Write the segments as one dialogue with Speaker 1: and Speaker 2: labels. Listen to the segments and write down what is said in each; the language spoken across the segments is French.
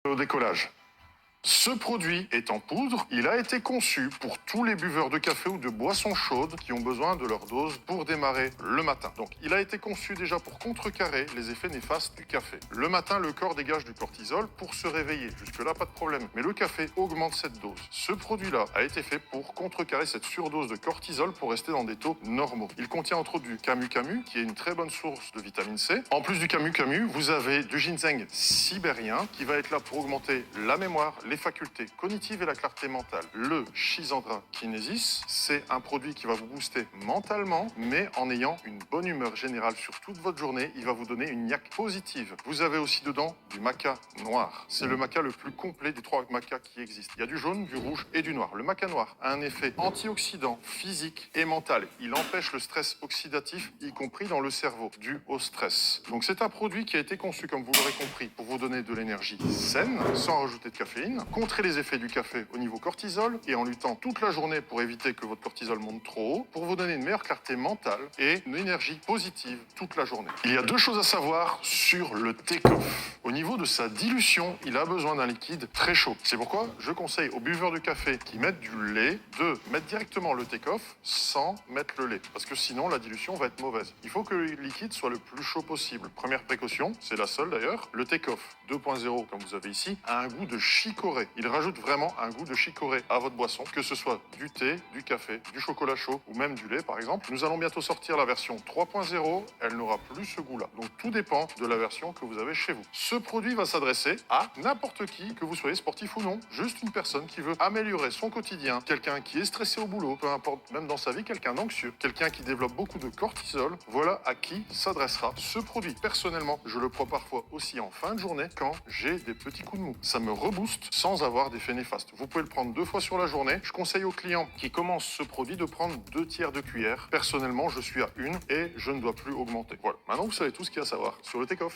Speaker 1: au décollage. Ce produit est en poudre, il a été conçu pour tous les buveurs de café ou de boissons chaudes qui ont besoin de leur dose pour démarrer le matin. Donc il a été conçu déjà pour contrecarrer les effets néfastes du café. Le matin, le corps dégage du cortisol pour se réveiller, jusque-là pas de problème. Mais le café augmente cette dose. Ce produit-là a été fait pour contrecarrer cette surdose de cortisol pour rester dans des taux normaux. Il contient entre autres du camu-camu, qui est une très bonne source de vitamine C. En plus du camu-camu, vous avez du ginseng sibérien qui va être là pour augmenter la mémoire, les facultés cognitives et la clarté mentale. Le Schisandra kinesis, c'est un produit qui va vous booster mentalement, mais en ayant une bonne humeur générale sur toute votre journée. Il va vous donner une niaque positive. Vous avez aussi dedans du maca noir. C'est le maca le plus complet des 3 macas qui existent. Il y a du jaune, du rouge et du noir. Le maca noir a un effet antioxydant physique et mental. Il empêche le stress oxydatif, y compris dans le cerveau, dû au stress. Donc c'est un produit qui a été conçu, comme vous l'aurez compris, pour vous donner de l'énergie saine, sans rajouter de caféine, contrer les effets du café au niveau cortisol et en luttant toute la journée pour éviter que votre cortisol monte trop haut, pour vous donner une meilleure clarté mentale et une énergie positive toute la journée. Il y a 2 choses à savoir sur le take-off. Au niveau de sa dilution, il a besoin d'un liquide très chaud. C'est pourquoi je conseille aux buveurs de café qui mettent du lait de mettre directement le take-off sans mettre le lait, parce que sinon la dilution va être mauvaise. Il faut que le liquide soit le plus chaud possible. Première précaution, c'est la seule d'ailleurs, le take-off 2.0, comme vous avez ici, a un goût de chicorée. Il rajoute vraiment un goût de chicorée à votre boisson, que ce soit du thé, du café, du chocolat chaud ou même du lait par exemple. Nous allons bientôt sortir la version 3.0, elle n'aura plus ce goût-là. Donc tout dépend de la version que vous avez chez vous. Ce produit va s'adresser à n'importe qui, que vous soyez sportif ou non, juste une personne qui veut améliorer son quotidien, quelqu'un qui est stressé au boulot, peu importe, même dans sa vie, quelqu'un d'anxieux, quelqu'un qui développe beaucoup de cortisol, voilà à qui s'adressera ce produit. Personnellement, je le prends parfois aussi en fin de journée quand j'ai des petits coups de mou. Ça me rebooste sans avoir d'effet néfaste. Vous pouvez le prendre 2 fois sur la journée. Je conseille aux clients qui commencent ce produit de prendre 2 tiers de cuillère. Personnellement, je suis à 1 et je ne dois plus augmenter. Voilà. Maintenant, vous savez tout ce qu'il y a à savoir sur le take-off.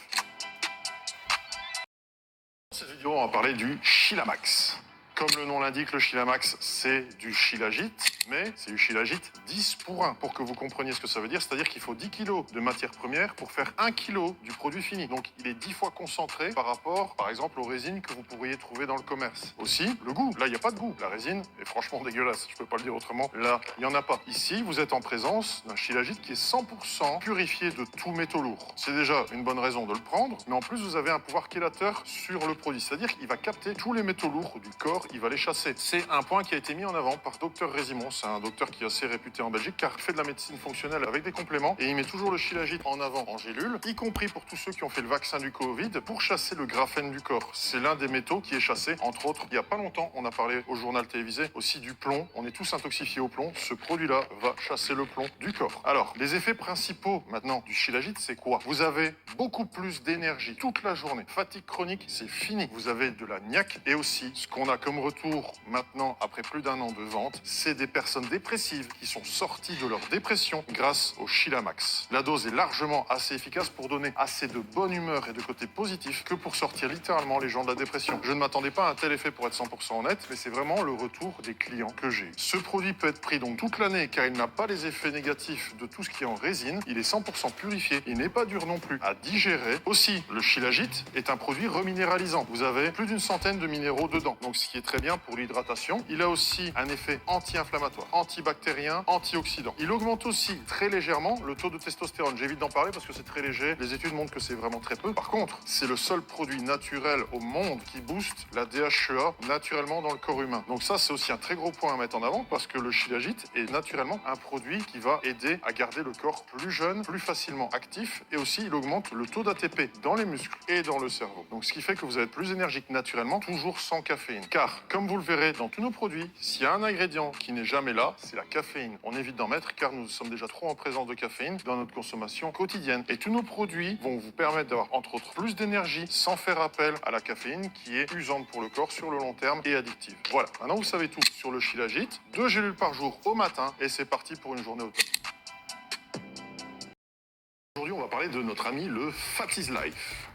Speaker 1: Dans cette vidéo, on va parler du Shilamax. Comme le nom l'indique, le Shilamax, c'est du Shilajit, mais c'est du Shilajit 10 pour 1, pour que vous compreniez ce que ça veut dire. C'est-à-dire qu'il faut 10 kg de matière première pour faire 1 kg du produit fini. Donc, il est 10 fois concentré par rapport, par exemple, aux résines que vous pourriez trouver dans le commerce. Aussi, le goût. Là, il n'y a pas de goût. La résine est franchement dégueulasse. Je peux pas le dire autrement. Là, il n'y en a pas. Ici, vous êtes en présence d'un Shilajit qui est 100% purifié de tout métaux lourd. C'est déjà une bonne raison de le prendre, mais en plus, vous avez un pouvoir chélateur sur le produit. C'est-à-dire qu'il va capter tous les métaux lourds du corps, il va les chasser. C'est un point qui a été mis en avant par Dr Résimon. C'est un docteur qui est assez réputé en Belgique car il fait de la médecine fonctionnelle avec des compléments et il met toujours le Shilajit en avant en gélule, y compris pour tous ceux qui ont fait le vaccin du Covid, pour chasser le graphène du corps. C'est l'un des métaux qui est chassé, entre autres. Il n'y a pas longtemps, on a parlé au journal télévisé aussi du plomb. On est tous intoxifiés au plomb. Ce produit-là va chasser le plomb du corps. Alors, les effets principaux maintenant du Shilajit, c'est quoi? Vous avez beaucoup plus d'énergie toute la journée. Fatigue chronique, c'est fini. Vous avez de la niaque et aussi ce qu'on a comme retour maintenant, après plus d'1 an de vente, c'est des personnes dépressives qui sont sorties de leur dépression grâce au Shilamax. La dose est largement assez efficace pour donner assez de bonne humeur et de côté positif que pour sortir littéralement les gens de la dépression. Je ne m'attendais pas à un tel effet pour être 100% honnête, mais c'est vraiment le retour des clients que j'ai. Ce produit peut être pris donc toute l'année car il n'a pas les effets négatifs de tout ce qui est en résine. Il est 100% purifié. Il n'est pas dur non plus à digérer. Aussi, le Shilajit est un produit reminéralisant. Vous avez plus d'une centaine de minéraux dedans. Donc ce qui est très bien pour l'hydratation. Il a aussi un effet anti-inflammatoire, antibactérien, antioxydant. Il augmente aussi très légèrement le taux de testostérone. J'évite d'en parler parce que c'est très léger. Les études montrent que c'est vraiment très peu. Par contre, c'est le seul produit naturel au monde qui booste la DHEA naturellement dans le corps humain. Donc ça, c'est aussi un très gros point à mettre en avant parce que le Shilajit est naturellement un produit qui va aider à garder le corps plus jeune, plus facilement actif et aussi il augmente le taux d'ATP dans les muscles et dans le cerveau. Donc ce qui fait que vous allez être plus énergique naturellement, toujours sans caféine. Car, comme vous le verrez dans tous nos produits, s'il y a un ingrédient qui n'est jamais là, c'est la caféine. On évite d'en mettre car nous sommes déjà trop en présence de caféine dans notre consommation quotidienne. Et tous nos produits vont vous permettre d'avoir entre autres plus d'énergie sans faire appel à la caféine qui est usante pour le corps sur le long terme et addictive. Voilà, maintenant vous savez tout sur le Shilajit. 2 gélules par jour au matin et c'est parti pour une journée au top. Aujourd'hui, on va parler de notre ami le Fat is Life.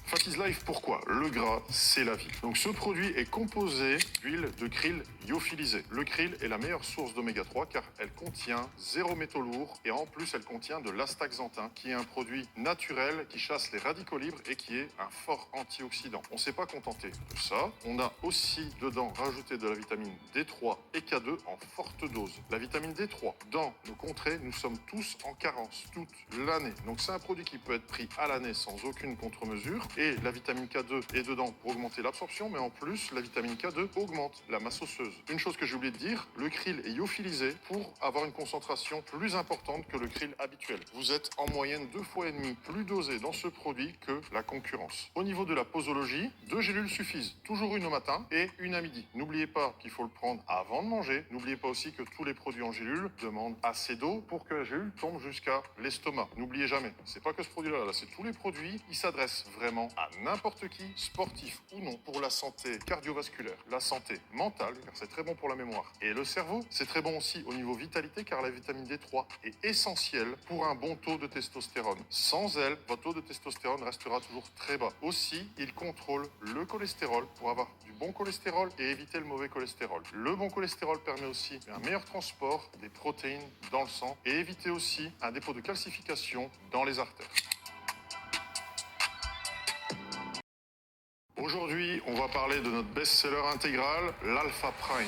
Speaker 1: Fatty's Life, pourquoi? Le gras, c'est la vie. Donc ce produit est composé d'huile de krill lyophilisée. Le krill est la meilleure source d'oméga 3 car elle contient 0 métaux lourds et en plus elle contient de l'astaxanthin qui est un produit naturel qui chasse les radicaux libres et qui est un fort antioxydant. On ne s'est pas contenté de ça. On a aussi dedans rajouté de la vitamine D3 et K2 en forte dose. La vitamine D3, dans nos contrées, nous sommes tous en carence toute l'année. Donc c'est un produit qui peut être pris à l'année sans aucune contre-mesure. Et la vitamine K2 est dedans pour augmenter l'absorption, mais en plus, la vitamine K2 augmente la masse osseuse. Une chose que j'ai oublié de dire, le krill est lyophilisé pour avoir une concentration plus importante que le krill habituel. Vous êtes en moyenne 2,5 fois plus dosé dans ce produit que la concurrence. Au niveau de la posologie, 2 gélules suffisent. Toujours une au matin et une à midi. N'oubliez pas qu'il faut le prendre avant de manger. N'oubliez pas aussi que tous les produits en gélule demandent assez d'eau pour que la gélule tombe jusqu'à l'estomac. N'oubliez jamais, c'est pas que ce produit-là, là, c'est tous les produits. Ils s'adressent vraiment à n'importe qui, sportif ou non, pour la santé cardiovasculaire, la santé mentale, car c'est très bon pour la mémoire, et le cerveau. C'est très bon aussi au niveau vitalité, car la vitamine D3 est essentielle pour un bon taux de testostérone. Sans elle, votre taux de testostérone restera toujours très bas. Aussi, il contrôle le cholestérol pour avoir du bon cholestérol et éviter le mauvais cholestérol. Le bon cholestérol permet aussi un meilleur transport des protéines dans le sang et éviter aussi un dépôt de calcification dans les artères. Aujourd'hui, on va parler de notre best-seller intégral, l'Alpha Prime.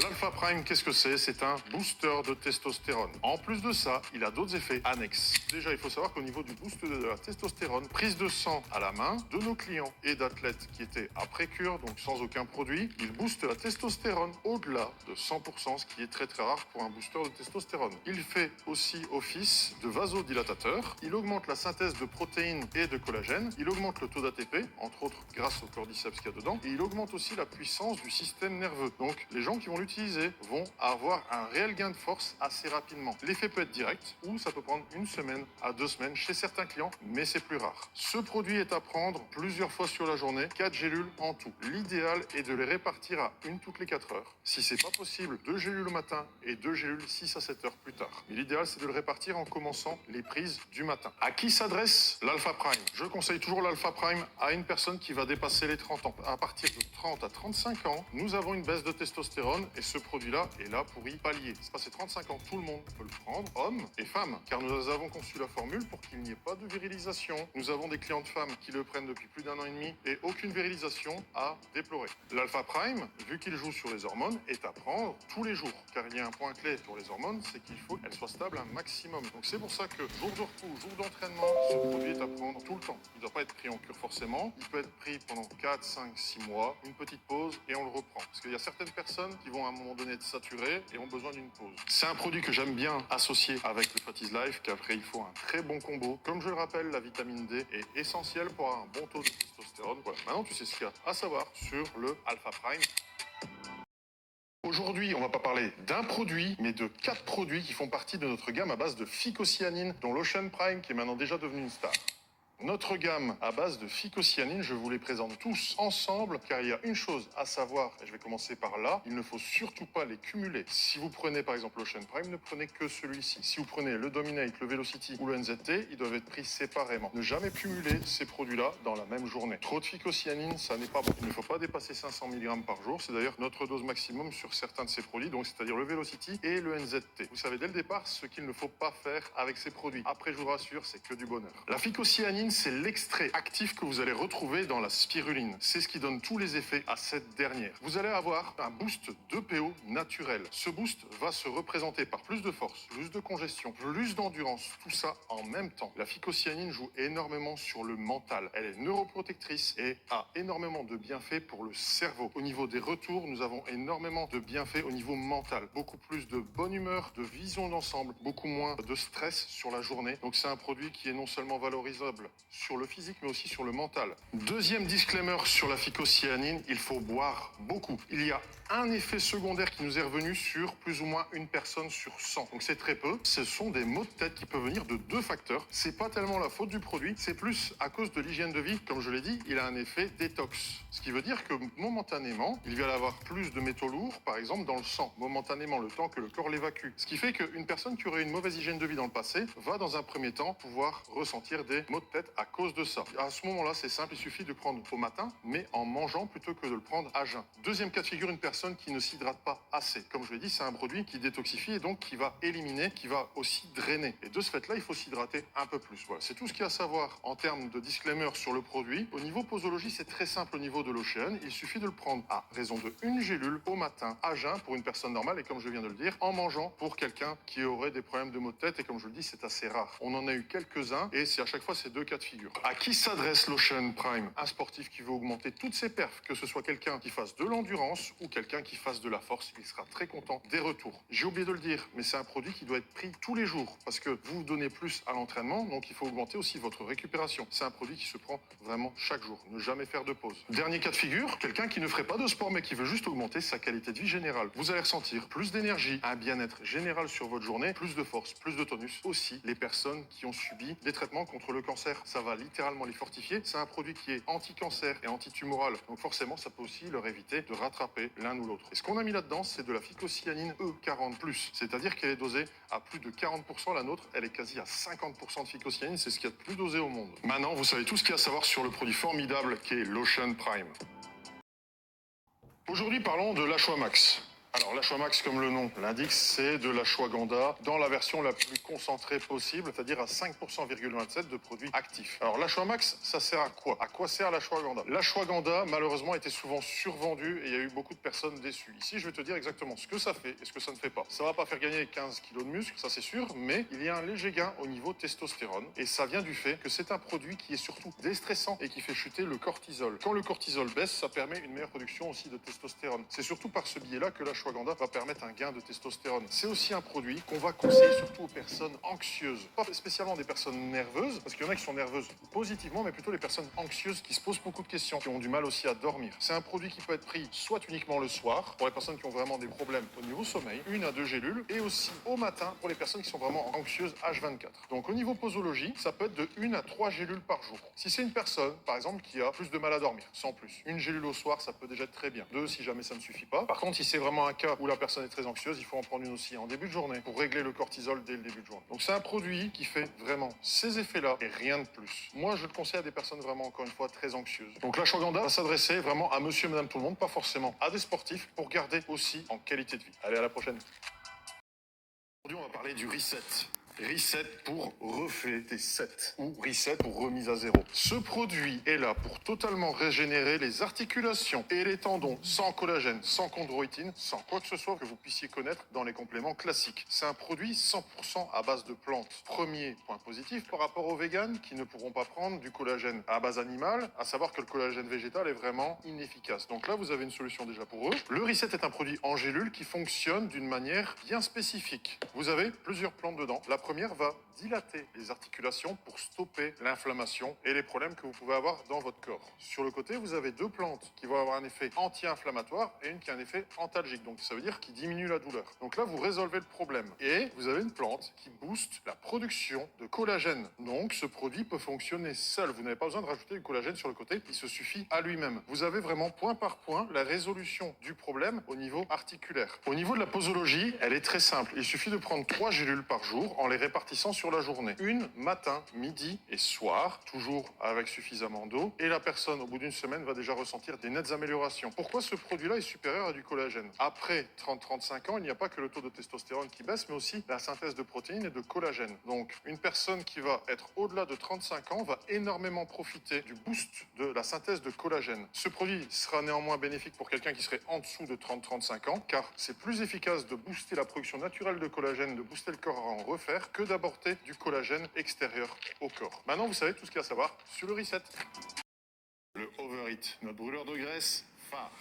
Speaker 1: L'Alpha Prime, qu'est-ce que c'est? C'est un booster de testostérone. En plus de ça, il a d'autres effets annexes. Déjà, il faut savoir qu'au niveau du boost de la testostérone, prise de sang à la main de nos clients et d'athlètes qui étaient après cure, donc sans aucun produit, il booste la testostérone au-delà de 100%, ce qui est très très rare pour un booster de testostérone. Il fait aussi office de vasodilatateur. Il augmente la synthèse de protéines et de collagène. Il augmente le taux d'ATP, entre autres grâce au cordyceps qu'il y a dedans. Et il augmente aussi la puissance du système nerveux. Donc, les gens qui vont l'utiliser vont avoir un réel gain de force assez rapidement. L'effet peut être direct ou ça peut prendre 1 semaine à 2 semaines chez certains clients, mais c'est plus rare. Ce produit est à prendre plusieurs fois sur la journée, 4 gélules en tout. L'idéal est de les répartir à une toutes les 4 heures. Si c'est pas possible, 2 gélules au matin et 2 gélules 6 à 7 heures plus tard. Mais l'idéal, c'est de le répartir en commençant les prises du matin. À qui s'adresse l'Alpha Prime? Je conseille toujours l'Alpha Prime à une personne qui va dépasser les 30 ans. À partir de 30 à 35 ans, nous avons une baisse de testostérone et ce produit-là est là pour y pallier. C'est passé 35 ans, tout le monde peut le prendre, hommes et femmes, car nous avons conçu la formule pour qu'il n'y ait pas de virilisation. Nous avons des clientes femmes qui le prennent depuis plus d'1 an et demi et aucune virilisation à déplorer. L'Alpha Prime, vu qu'il joue sur les hormones, est à prendre tous les jours, car il y a un point clé pour les hormones, c'est qu'il faut qu'elles soient stables un maximum. Donc c'est pour ça que jour de repos, jour d'entraînement, ce produit est à prendre tout le temps. Il ne doit pas être pris en cure forcément, il peut être pris pendant 4, 5, 6 mois, une petite pause et on le reprend. Parce qu'il y a certaines personnes qui vont à un moment donné être saturées et ont besoin d'une pause. C'est un produit que j'aime bien associer avec le Fatty's Life, qu'après il faut un très bon combo. Comme je le rappelle, la vitamine D est essentielle pour avoir un bon taux de testostérone. Voilà, maintenant tu sais ce qu'il y a à savoir sur le Alpha Prime. Aujourd'hui, on va pas parler d'un produit, mais de 4 produits qui font partie de notre gamme à base de phycocyanine, dont l'Ocean Prime, qui est maintenant déjà devenu une star. Notre gamme à base de phycocyanine, je vous les présente tous ensemble, car il y a une chose à savoir, et je vais commencer par là, il ne faut surtout pas les cumuler. Si vous prenez par exemple l'Ocean Prime, ne prenez que celui-ci. Si vous prenez le Dominate, le Velocity ou le NZT, ils doivent être pris séparément. Ne jamais cumuler ces produits-là dans la même journée. Trop de phycocyanine, ça n'est pas bon. Il ne faut pas dépasser 500 mg par jour, c'est d'ailleurs notre dose maximum sur certains de ces produits, donc c'est-à-dire le Velocity et le NZT. Vous savez dès le départ ce qu'il ne faut pas faire avec ces produits. Après, je vous rassure, c'est que du bonheur. La phycocyanine, c'est l'extrait actif que vous allez retrouver dans la spiruline. C'est ce qui donne tous les effets à cette dernière. Vous allez avoir un boost d'EPO naturel. Ce boost va se représenter par plus de force, plus de congestion, plus d'endurance, tout ça en même temps. La phycocyanine joue énormément sur le mental. Elle est neuroprotectrice et a énormément de bienfaits pour le cerveau. Au niveau des retours, nous avons énormément de bienfaits au niveau mental. Beaucoup plus de bonne humeur, de vision d'ensemble, beaucoup moins de stress sur la journée. Donc c'est un produit qui est non seulement valorisable sur le physique, mais aussi sur le mental. Deuxième disclaimer sur la phycocyanine, il faut boire beaucoup. Il y a un effet secondaire qui nous est revenu sur plus ou moins une personne sur 100. Donc c'est très peu. Ce sont des maux de tête qui peuvent venir de 2 facteurs. C'est pas tellement la faute du produit, c'est plus à cause de l'hygiène de vie. Comme je l'ai dit, il a un effet détox. Ce qui veut dire que momentanément, il va y avoir plus de métaux lourds, par exemple, dans le sang. Momentanément, le temps que le corps l'évacue. Ce qui fait qu'une personne qui aurait une mauvaise hygiène de vie dans le passé va, dans un premier temps, pouvoir ressentir des maux de tête à cause de ça. À ce moment-là, c'est simple, il suffit de prendre au matin, mais en mangeant plutôt que de le prendre à jeun. Deuxième cas de figure, une personne qui ne s'hydrate pas assez. Comme je l'ai dit, c'est un produit qui détoxifie et donc qui va éliminer, qui va aussi drainer. Et de ce fait-là, il faut s'hydrater un peu plus. Voilà, c'est tout ce qu'il y a à savoir en termes de disclaimer sur le produit. Au niveau posologie, c'est très simple au niveau de l'Ocean. Il suffit de le prendre à raison de une gélule au matin, à jeun pour une personne normale et comme je viens de le dire, en mangeant pour quelqu'un qui aurait des problèmes de maux de tête. Et comme je le dis, c'est assez rare. On en a eu quelques-uns et c'est à chaque fois ces 2 cas de figure. À qui s'adresse l'Ocean Prime? Un sportif qui veut augmenter toutes ses perfs, que ce soit quelqu'un qui fasse de l'endurance ou quelqu'un qui fasse de la force, il sera très content des retours. J'ai oublié de le dire, mais c'est un produit qui doit être pris tous les jours parce que vous donnez plus à l'entraînement, donc il faut augmenter aussi votre récupération. C'est un produit qui se prend vraiment chaque jour, ne jamais faire de pause. Dernier cas de figure, quelqu'un qui ne ferait pas de sport mais qui veut juste augmenter sa qualité de vie générale. Vous allez ressentir plus d'énergie, un bien-être général sur votre journée, plus de force, plus de tonus. Aussi, les personnes qui ont subi des traitements contre le cancer, ça va littéralement les fortifier. C'est un produit qui est anti-cancer et anti-tumoral, donc forcément ça peut aussi leur éviter de rattraper l'un ou l'autre. Et ce qu'on a mis là-dedans, c'est de la phycocyanine E40+, c'est-à-dire qu'elle est dosée à plus de 40%, la nôtre, elle est quasi à 50% de phycocyanine, c'est ce qu'il y a de plus dosé au monde. Maintenant, vous savez tout ce qu'il y a à savoir sur le produit formidable qui est l'Ocean Prime. Aujourd'hui, parlons de l'Ashwamax. Alors l'Ashwamax, comme le nom l'indique, c'est de l'ashwagandha dans la version la plus concentrée possible, c'est-à-dire à 5,27% de produits actifs. Alors l'Ashwamax, ça sert à quoi? À quoi sert l'ashwagandha? L'ashwagandha, malheureusement, était souvent survendu et il y a eu beaucoup de personnes déçues. Ici, je vais te dire exactement ce que ça fait et ce que ça ne fait pas. Ça va pas faire gagner 15 kilos de muscle, ça c'est sûr, mais il y a un léger gain au niveau testostérone et ça vient du fait que c'est un produit qui est surtout déstressant et qui fait chuter le cortisol. Quand le cortisol baisse, ça permet une meilleure production aussi de testostérone. C'est surtout par ce biais-là que l'ashwagandha va permettre un gain de testostérone. C'est aussi un produit qu'on va conseiller surtout aux personnes anxieuses. Pas spécialement des personnes nerveuses, parce qu'il y en a qui sont nerveuses positivement, mais plutôt les personnes anxieuses qui se posent beaucoup de questions, qui ont du mal aussi à dormir. C'est un produit qui peut être pris soit uniquement le soir, pour les personnes qui ont vraiment des problèmes au niveau sommeil, 1 à 2 gélules, et aussi au matin pour les personnes qui sont vraiment anxieuses H24. Donc au niveau posologie, ça peut être de 1 à 3 gélules par jour. Si c'est une personne, par exemple, qui a plus de mal à dormir, sans plus, 1 gélule au soir, ça peut déjà être très bien. 2 si jamais ça ne suffit pas. Par contre, si c'est vraiment un cas où la personne est très anxieuse, il faut en prendre une aussi en début de journée pour régler le cortisol dès le début de journée. Donc c'est un produit qui fait vraiment ces effets-là et rien de plus. Moi, je le conseille à des personnes vraiment, encore une fois, très anxieuses. Donc l'ashwagandha va s'adresser vraiment à monsieur et madame tout le monde, pas forcément à des sportifs, pour garder aussi en qualité de vie. Allez, à la prochaine. Aujourd'hui, on va parler du reset. Reset pour refait tes 7 ou reset pour remise à zéro. Ce produit est là pour totalement régénérer les articulations et les tendons sans collagène, sans chondroïtine, sans quoi que ce soit que vous puissiez connaître dans les compléments classiques. C'est un produit 100% à base de plantes. Premier point positif par rapport aux véganes qui ne pourront pas prendre du collagène à base animale, à savoir que le collagène végétal est vraiment inefficace. Donc là, vous avez une solution déjà pour eux. Le reset est un produit en gélule qui fonctionne d'une manière bien spécifique. Vous avez plusieurs plantes dedans. La première va dilater les articulations pour stopper l'inflammation et les problèmes que vous pouvez avoir dans votre corps. Sur le côté, vous avez 2 plantes qui vont avoir un effet anti-inflammatoire et une qui a un effet antalgique. Donc ça veut dire qui diminue la douleur. Donc là, vous résolvez le problème. Et vous avez une plante qui booste la production de collagène. Donc ce produit peut fonctionner seul. Vous n'avez pas besoin de rajouter du collagène sur le côté. Il se suffit à lui-même. Vous avez vraiment point par point la résolution du problème au niveau articulaire. Au niveau de la posologie, elle est très simple. Il suffit de prendre 3 gélules par jour en les répartissant sur la journée. Une matin, midi et soir, toujours avec suffisamment d'eau. Et la personne, au bout d'une semaine, va déjà ressentir des nettes améliorations. Pourquoi ce produit-là est supérieur à du collagène? Après 30-35 ans, il n'y a pas que le taux de testostérone qui baisse, mais aussi la synthèse de protéines et de collagène. Donc, une personne qui va être au-delà de 35 ans va énormément profiter du boost de la synthèse de collagène. Ce produit sera néanmoins bénéfique pour quelqu'un qui serait en dessous de 30-35 ans, car c'est plus efficace de booster la production naturelle de collagène, de booster le corps à en refaire, que d'apporter du collagène extérieur au corps. Maintenant, vous savez tout ce qu'il y a à savoir sur le reset. Le overeat, notre brûleur de graisse phare.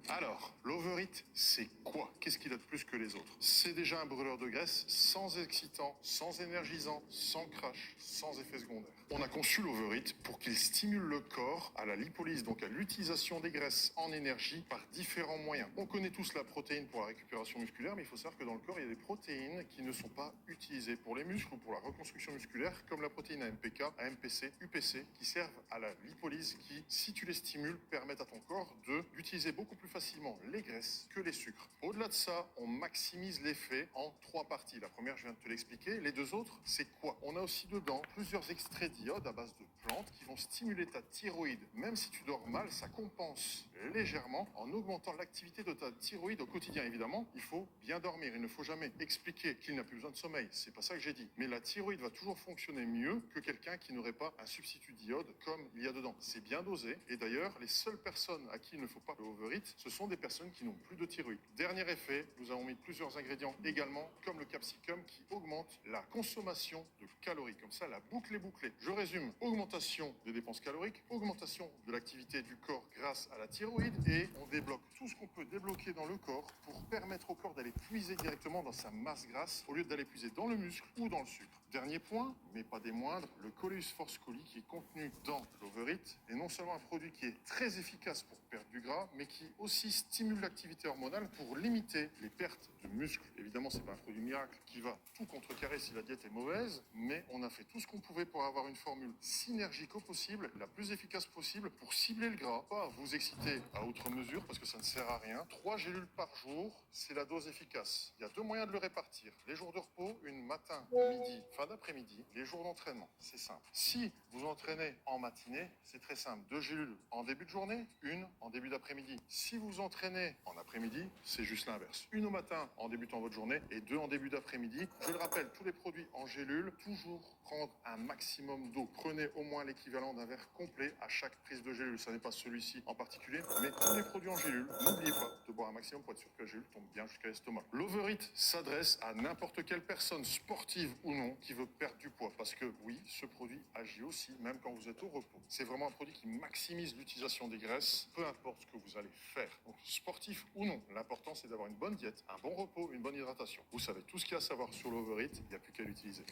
Speaker 1: Alors, l'overeat, c'est quoi? Qu'est-ce qu'il a de plus que les autres? C'est déjà un brûleur de graisse sans excitant, sans énergisant, sans crash, sans effet secondaire. On a conçu l'overeat pour qu'il stimule le corps à la lipolyse, donc à l'utilisation des graisses en énergie par différents moyens. On connaît tous la protéine pour la récupération musculaire, mais il faut savoir que dans le corps, il y a des protéines qui ne sont pas utilisées pour les muscles ou pour la reconstruction musculaire, comme la protéine AMPK, AMPC, UPC, qui servent à la lipolyse, qui, si tu les stimules, permettent à ton corps d'utiliser beaucoup plus facilement les graisses que les sucres. Au-delà de ça, on maximise l'effet en 3 parties. La première, je viens de te l'expliquer. Les 2 autres, c'est quoi? On a aussi dedans plusieurs extraits d'iode à base de plantes qui vont stimuler ta thyroïde. Même si tu dors mal, ça compense légèrement en augmentant l'activité de ta thyroïde au quotidien. Évidemment, il faut bien dormir. Il ne faut jamais expliquer qu'il n'a plus besoin de sommeil. C'est pas ça que j'ai dit. Mais la thyroïde va toujours fonctionner mieux que quelqu'un qui n'aurait pas un substitut d'iode comme il y a dedans. C'est bien dosé. Et d'ailleurs, les seules personnes à qui il ne faut pas le overeat, ce sont des personnes qui n'ont plus de thyroïde. Dernier effet, nous avons mis plusieurs ingrédients également, comme le capsicum qui augmente la consommation de calories. Comme ça, la boucle est bouclée. Je résume, augmentation des dépenses caloriques, augmentation de l'activité du corps grâce à la thyroïde et on débloque tout ce qu'on peut débloquer dans le corps pour permettre au corps d'aller puiser directement dans sa masse grasse au lieu d'aller puiser dans le muscle ou dans le sucre. Dernier point, mais pas des moindres, le Coleus Force Coli qui est contenu dans l'overeat est non seulement un produit qui est très efficace pour perdre du gras, mais qui aussi stimule l'activité hormonale pour limiter les pertes de muscles. Évidemment, c'est pas un produit miracle qui va tout contrecarrer si la diète est mauvaise, mais on a fait tout ce qu'on pouvait pour avoir une formule synergique au possible, la plus efficace possible pour cibler le gras, pas vous exciter à outre mesure parce que ça ne sert à rien. 3 gélules par jour, c'est la dose efficace. Il y a 2 moyens de le répartir. Les jours de repos, une matin, midi, fin d'après-midi. Les jours d'entraînement, c'est simple. Si vous entraînez en matinée, c'est très simple. 2 gélules en début de journée, une en début d'après-midi. Si vous entraînez en après-midi, c'est juste l'inverse. Une au matin en débutant votre journée et 2 en début d'après-midi. Je le rappelle, tous les produits en gélule, toujours prendre un maximum d'eau. Prenez au moins l'équivalent d'un verre complet à chaque prise de gélule. Ça n'est pas celui-ci en particulier, mais tous les produits en gélule, n'oubliez pas de boire un maximum pour être sûr que la gélule tombe bien jusqu'à l'estomac. L'overeat s'adresse à n'importe quelle personne, sportive ou non, qui veut perdre du poids. Parce que oui, ce produit agit aussi, même quand vous êtes au repos. C'est vraiment un produit qui maximise l'utilisation des graisses, peu importe ce que vous allez faire. Donc, sportif ou non, l'important c'est d'avoir une bonne diète, un bon repos, une bonne hydratation. Vous savez tout ce qu'il y a à savoir sur l'overeat, il n'y a plus qu'à l'utiliser.